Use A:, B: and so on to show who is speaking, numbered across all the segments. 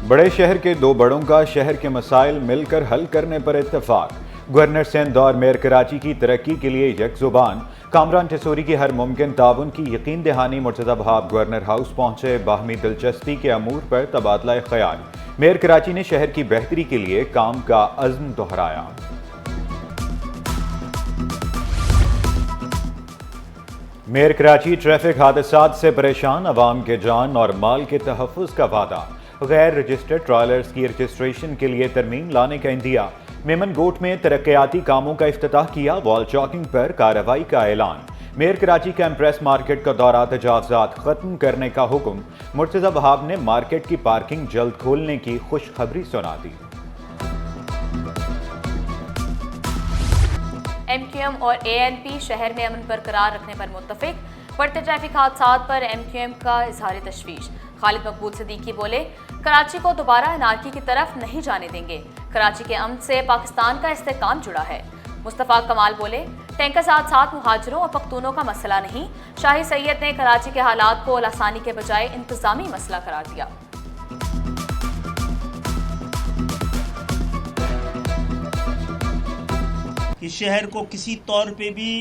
A: बड़े शहर के दो बड़ों का शहर के मसाइल मिलकर हल करने पर इत्तेफाक। गवर्नर सिंध और मेयर कराची की तरक्की के लिए यकजुबान। कामरान ठसूरी की हर मुमकिन ताउन की यकीन दहानी। मुर्तज़ा वहाब गवर्नर हाउस पहुंचे। बाहमी दिलचस्पी के अमूर पर तबादला ख्याल। मेयर कराची ने शहर की बेहतरी के लिए काम का अज़्म दोहराया। मेयर कराची ट्रैफिक हादसात से परेशान। अवाम के जान और माल के तहफ़्फ़ुज़ का वादा। गैर रजिस्टर्ड ट्रॉलर्स की रजिस्ट्रेशन के लिए तरमीम लाने का इंदिया। मेमन गोट में तरक्याती कामों का इफ्तिताह किया। वॉल चॉकिंग पर कार्रवाई का ऐलान। मेयर कराची कैंप्रेस मार्केट का दौरा तजावजात खत्म करने का हुक्म। मुर्तज़ा वहाब ने मार्केट की पार्किंग जल्द खोलने की खुशखबरी सुना दी।
B: MQM और ANP शहर में अमन बरकरार रखने पर मुत्तफिक। बढ़ते ट्रैफिक हादसात पर MQM का इजहार तशवीश। खालिद मकबूल सिद्दीकी बोले, कराची को दोबारा अनारकी की तरफ नहीं जाने देंगे। कराची के अमन से पाकिस्तान का इस्तेहकाम जुड़ा है। मुस्तफ़ा कमाल बोले, टैंकर हादसात मुहाजिरों और पख्तूनों का मसला नहीं। शाही सैयद ने कराची के हालात को लासानी के बजाय इंतजामी मसला करार दिया।
C: कि शहर को किसी तौर पे भी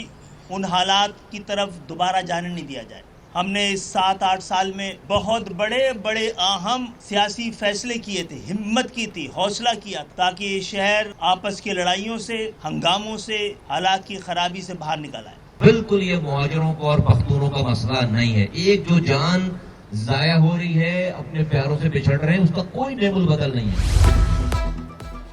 C: उन हालात की तरफ दोबारा जाने नहीं दिया जाए। हमने इस 7-8 साल में बहुत बड़े बड़े अहम सियासी फैसले किए थे, हिम्मत की थी, हौसला किया ताकि ये शहर आपस की लड़ाइयों से, हंगामों से, हालात की खराबी से बाहर निकल आए।
D: बिल्कुल ये मुहाजिरों को और पख्तूनों का मसला नहीं है। एक जो जान जाया हो रही है, अपने प्यारों से बिछड़ रहे हैं, उसका कोई नेमुल बदल नहीं है।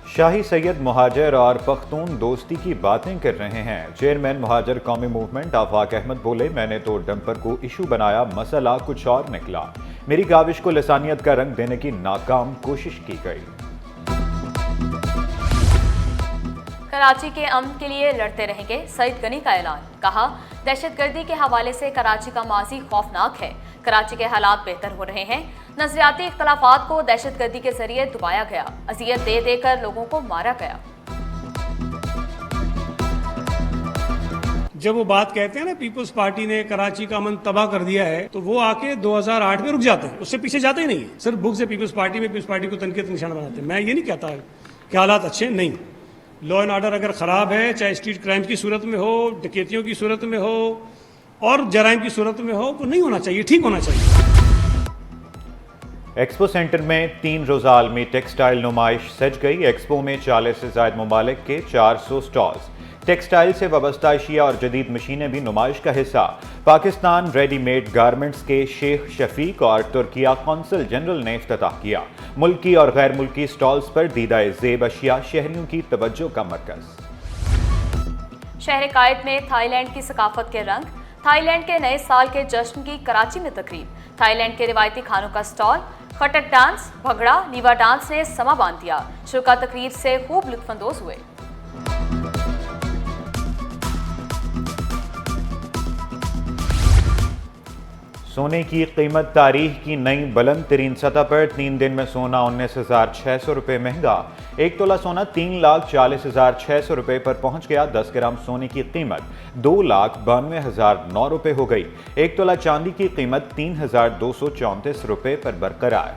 A: शाही सैयद मुहाजिर और पख्तून दोस्ती की बातें कर रहे हैं। चेयरमैन मुहाजिर कौमी मूवमेंट आफाक अहमद बोले, मैंने तो डंपर को इशू बनाया, मसला कुछ और निकला। मेरी काविश को लसानियत का रंग देने की नाकाम कोशिश की गई।
B: कराची के अमन के लिए लड़ते रहेंगे, सईद गनी का ऐलान। कहा, दहशतगर्दी के हवाले से कराची का माजी खौफनाक है। कराची के हालात बेहतर हो रहे हैं। नजरियाती इख्तलाफात को दहशतगर्दी के जरिए दबाया गया। अजियत दे देकर लोगों को मारा गया।
E: जब वो बात कहते हैं ना, पीपल्स पार्टी ने कराची का अमन तबाह कर दिया है, तो वो आके 2008 में रुक जाते हैं, उससे पीछे जाते ही नहीं है। सिर्फ बुक से पीपल्स पार्टी को तनकीद निशाना बनाते हैं। मैं ये नहीं कहता कि हालात अच्छे नहीं। लॉ एंड ऑर्डर अगर खराब है, चाहे स्ट्रीट क्राइम की सूरत में हो, डकैतियों की सूरत में हो और जराइम की सूरत में हो, तो नहीं होना चाहिए, ठीक होना चाहिए।
A: एक्सपो सेंटर में 3 रोज़ा आलमी टेक्सटाइल नुमाइश सज गई। एक्सपो में 40 से ज़ायद ममालिक के 400 स्टॉल्स। टेक्सटाइल से वाबस्ता अशिया और जदीद मशीनें भी नुमाइश का हिस्सा। पाकिस्तान रेडीमेड गारमेंट्स के शेख शफीक और तुर्किया कौंसल जनरल ने इफ्तिताह किया। मुल्की और गैर मुल्की स्टॉल्स पर दीदाए ज़ेब अशिया शहरियों की तवज्जो का मरकज।
B: शहर कायद में थाईलैंड की सकाफत के रंग। थाईलैंड के नए साल के जश्न की कराची में तकरीब। थाईलैंड के रिवायती खानों का स्टॉल, खटक डांस, भंगड़ा, नीवा डांस ने समा बांध दिया। शुरा तकरीर से खूब लुत्फानंदोज हुए।
A: सोने की कीमत तारीख की नई बुलंद तरीन सतह पर। 3 दिन में सोना 19,600 रुपये महंगा। 1 तोला सोना 3,40,600 रुपये पर पहुंच गया। 10 ग्राम सोने की कीमत 2,92,009 रुपये हो गई। 1 तोला चांदी की कीमत 3,234 रुपये पर बरकरार।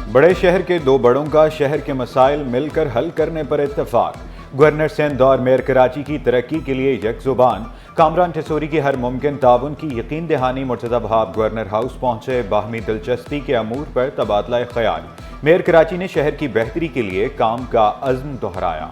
A: बड़े शहर के दो बड़ों का शहर के मसाइल मिलकर हल करने पर इत्तेफाक। गवर्नर सिंध और मेयर कराची की तरक्की के लिए यकजुबान। कामरान ठसूरी की हर मुमकिन ताउन की यकीन दहानी। मुर्तज़ा वहाब गवर्नर हाउस पहुंचे। बाहमी दिलचस्पी के अमूर पर तबादला ख्याल। मेयर कराची ने शहर की बेहतरी के लिए काम का अज़्म दोहराया।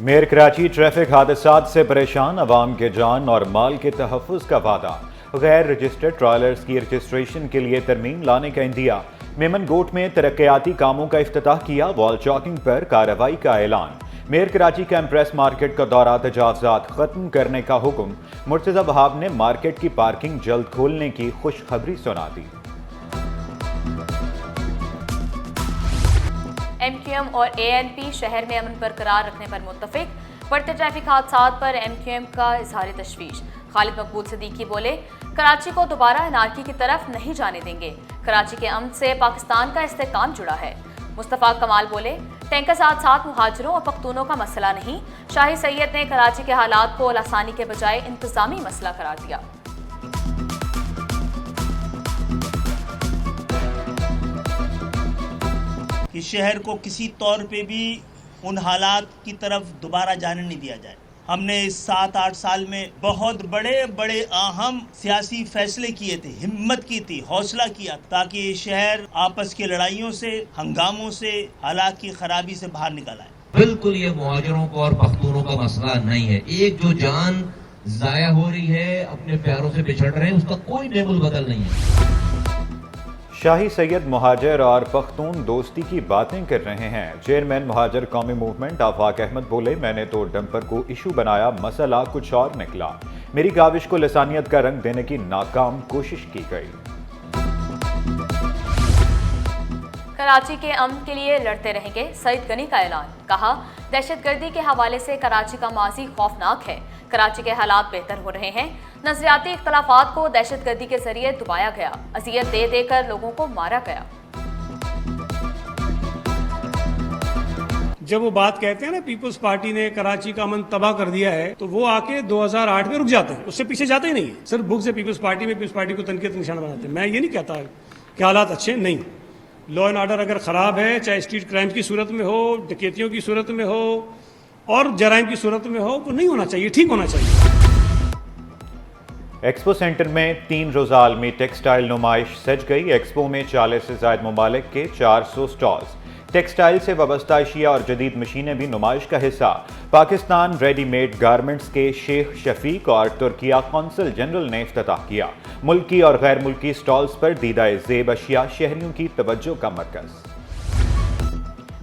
A: मेयर कराची ट्रैफिक हादसात से परेशान। अवाम के जान और माल के तहफ़्फ़ुज़ का वादा। गैर रजिस्टर्ड ट्रॉलर्स की रजिस्ट्रेशन के लिए तरमीम लाने का इंदिया। मेमन गोट में तरक्याती कामों का इफ्तिताह किया। वॉल चॉकिंग पर कार्रवाई का ऐलान। मेयर कराची कैंप्रेस मार्केट का दौरा तजावजात खत्म करने का हुक्म। मुर्तज़ा वहाब ने मार्केट की पार्किंग जल्द खोलने की खुशखबरी सुना दी।
B: MQM और ANP शहर में अमन बरकरार रखने पर मुत्तफिक। बढ़ते ट्रैफिक हादसात पर MQM का इजहार तशवीश। खालिद मकबूल सिद्दीकी बोले, कराची को दोबारा अनारकी की तरफ नहीं जाने देंगे। कराची के अमन से पाकिस्तान का इस्तेहकाम जुड़ा है। मुस्तफ़ा कमाल बोले, टैंकर हादसात मुहाजिरों और पख्तूनों का मसला नहीं। शाही सैयद ने कराची के हालात को लासानी के बजाय इंतजामी मसला करार दिया।
C: कि शहर को किसी तौर पे भी उन हालात की तरफ दोबारा जाने नहीं दिया जाए। हमने इस 7-8 साल में बहुत बड़े बड़े अहम सियासी फैसले किए थे, हिम्मत की थी, हौसला किया ताकि ये शहर आपस की लड़ाइयों से, हंगामों से, हालात की खराबी से बाहर निकल आए।
D: बिल्कुल ये मुहाजिरों को और पख्तूनों का मसला नहीं है। एक जो जान जाया हो रही है, अपने प्यारों से बिछड़ रहे हैं, उसका कोई नेमुल बदल नहीं है।
A: शाही सैयद मुहाजिर और पख्तून दोस्ती की बातें कर रहे हैं। चेयरमैन मुहाजिर कौमी मूवमेंट आफाक अहमद बोले, मैंने तो डंपर को इशू बनाया, मसला कुछ और निकला। मेरी काविश को लसानियत का रंग देने की नाकाम कोशिश की गई।
B: कराची के अमन के लिए लड़ते रहेंगे, सईद गनी का ऐलान। कहा, दहशतगर्दी के हवाले से कराची का माजी खौफनाक है। कराची के हालात बेहतर हो रहे हैं। नजरियाती इख्तलाफात को दहशतगर्दी के जरिए दबाया गया, अजियत दे देकर लोगों को मारा गया।
E: जब वो बात कहते हैं ना पीपल्स पार्टी ने कराची का अमन तबाह कर दिया है, तो वो आके 2008 में रुक जाते हैं, उससे पीछे जाते ही नहीं है। सिर्फ बुक से पीपल्स पार्टी को तनकीद निशाना बनाते हैं। मैं ये नहीं कहता कि हालात अच्छे नहीं। लॉ एंड ऑर्डर अगर ख़राब है, चाहे स्ट्रीट क्राइम की सूरत में हो, डकैतियों की सूरत में हो और जराइम की सूरत में हो, तो नहीं होना चाहिए, ठीक होना चाहिए।
A: एक्सपो सेंटर में 3 रोज़ा आलमी टेक्सटाइल नुमाइश सज गई। एक्सपो में 40 से ज़ायद ममालिक के 400 स्टॉल्स, टेक्सटाइल से वाबस्ता अशिया और जदीद मशीनें भी नुमाइश का हिस्सा। पाकिस्तान रेडीमेड गारमेंट्स के शेख शफीक और तुर्किया कौंसल जनरल ने इफ्तिताह किया। मुल्की और गैर मुल्की स्टॉल्स पर दीदाए ज़ेब अशिया शहरियों की तवज्जो का मरकज।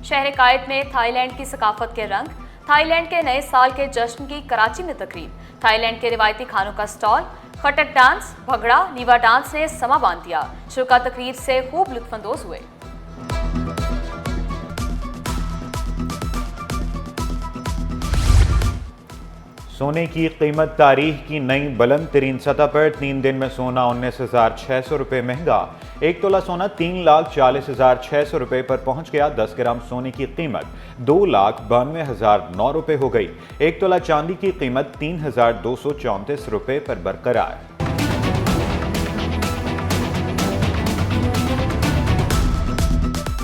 B: शहर कायद में थाईलैंड की सकाफत के रंग, थाईलैंड के नए साल के जश्न की कराची में तकरीब। थाईलैंड के रिवायती खानों का स्टॉल, खटक डांस, भंगड़ा, नीवा डांस ने समा बांध दिया। शुरा तकरीब से खूब लुत्फानंदोज हुए।
A: सोने की कीमत तारीख की नई बुलंद तरीन सतह पर। 3 दिन में सोना 19,600 रुपये महंगा। 1 तोला सोना 3,40,600 रुपये पर पहुंच गया। 10 ग्राम सोने की कीमत 2,92,009 रुपये हो गई। 1 तोला चांदी की कीमत 3,234 रुपये पर बरकरार।